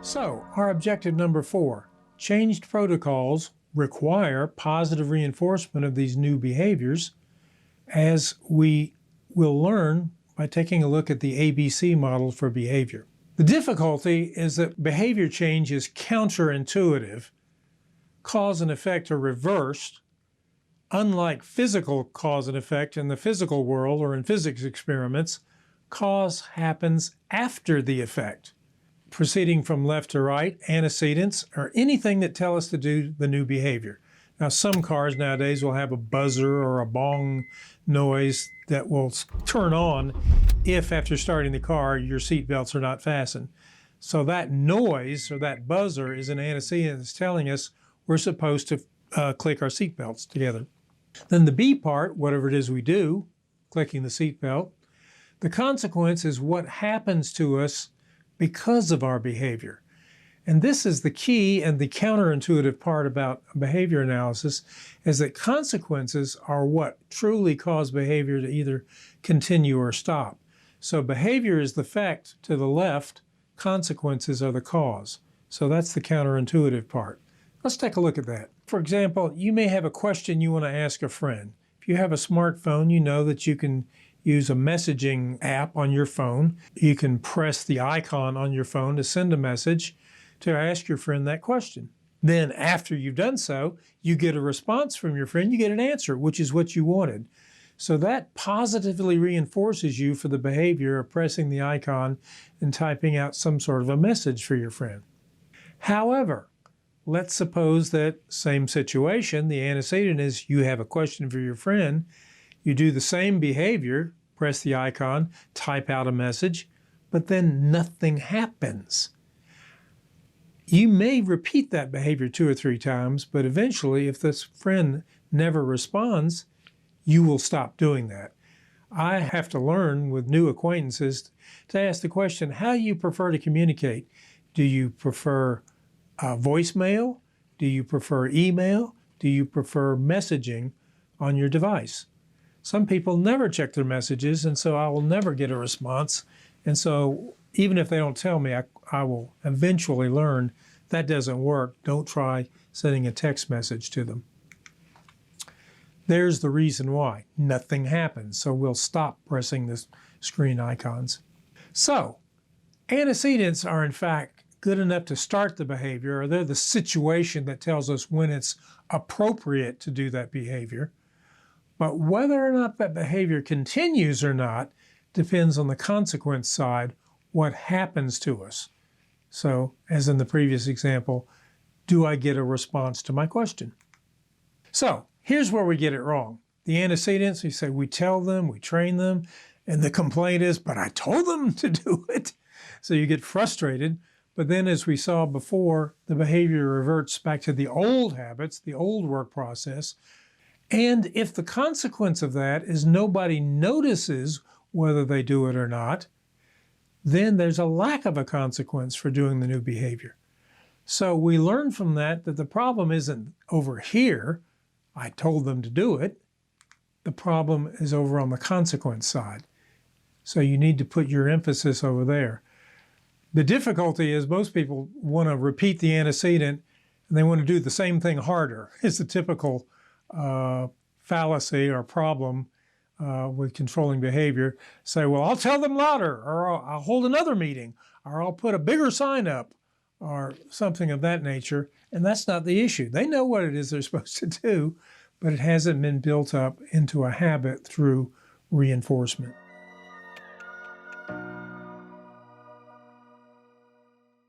So, our objective number 4, changed protocols require positive reinforcement of these new behaviors, as we will learn by taking a look at the ABC model for behavior. The difficulty is that behavior change is counterintuitive. Cause and effect are reversed. Unlike physical cause and effect in the physical world or in physics experiments, cause happens after the effect. Proceeding from left to right, antecedents are anything that tell us to do the new behavior. Now, some cars nowadays will have a buzzer or a bong noise that will turn on if, after starting the car, your seat belts are not fastened. So that noise or that buzzer is an antecedent that's telling us we're supposed to click our seat belts together. Then the B part, whatever it is we do, clicking the seat belt, the consequence is what happens to us because of our behavior. And this is the key and the counterintuitive part about behavior analysis, is that consequences are what truly cause behavior to either continue or stop. So behavior is the effect to the left, consequences are the cause. So that's the counterintuitive part. Let's take a look at that. For example, you may have a question you want to ask a friend. If you have a smartphone, you know that you can use a messaging app on your phone. You can press the icon on your phone to send a message to ask your friend that question. Then after you've done so, you get a response from your friend, you get an answer, which is what you wanted. So that positively reinforces you for the behavior of pressing the icon and typing out some sort of a message for your friend. However, let's suppose that same situation, the antecedent is you have a question for your friend, you do the same behavior, press the icon, type out a message, but then nothing happens. You may repeat that behavior 2 or 3 times, but eventually, if this friend never responds, you will stop doing that. I have to learn with new acquaintances to ask the question, how do you prefer to communicate? Do you prefer voicemail? Do you prefer email? Do you prefer messaging on your device? Some people never check their messages, and so I will never get a response. And so even if they don't tell me, I will eventually learn that doesn't work. Don't try sending a text message to them. There's the reason why. Nothing happens, so we'll stop pressing the screen icons. So, antecedents are in fact good enough to start the behavior, or they're the situation that tells us when it's appropriate to do that behavior. But whether or not that behavior continues or not depends on the consequence side, what happens to us. So, as in the previous example, do I get a response to my question? So, here's where we get it wrong. The antecedents, we say we tell them, we train them, and the complaint is, but I told them to do it. So you get frustrated, but then as we saw before, the behavior reverts back to the old habits, the old work process. And if the consequence of that is nobody notices whether they do it or not, then there's a lack of a consequence for doing the new behavior. So we learn from that that the problem isn't over here, I told them to do it. The problem is over on the consequence side. So you need to put your emphasis over there. The difficulty is most people want to repeat the antecedent and they want to do the same thing harder. It's the typical fallacy or problem with controlling behavior. Say, well, I'll tell them louder, or I'll hold another meeting, or I'll put a bigger sign up, or something of that nature. And that's not the issue. They know what it is they're supposed to do, but it hasn't been built up into a habit through reinforcement.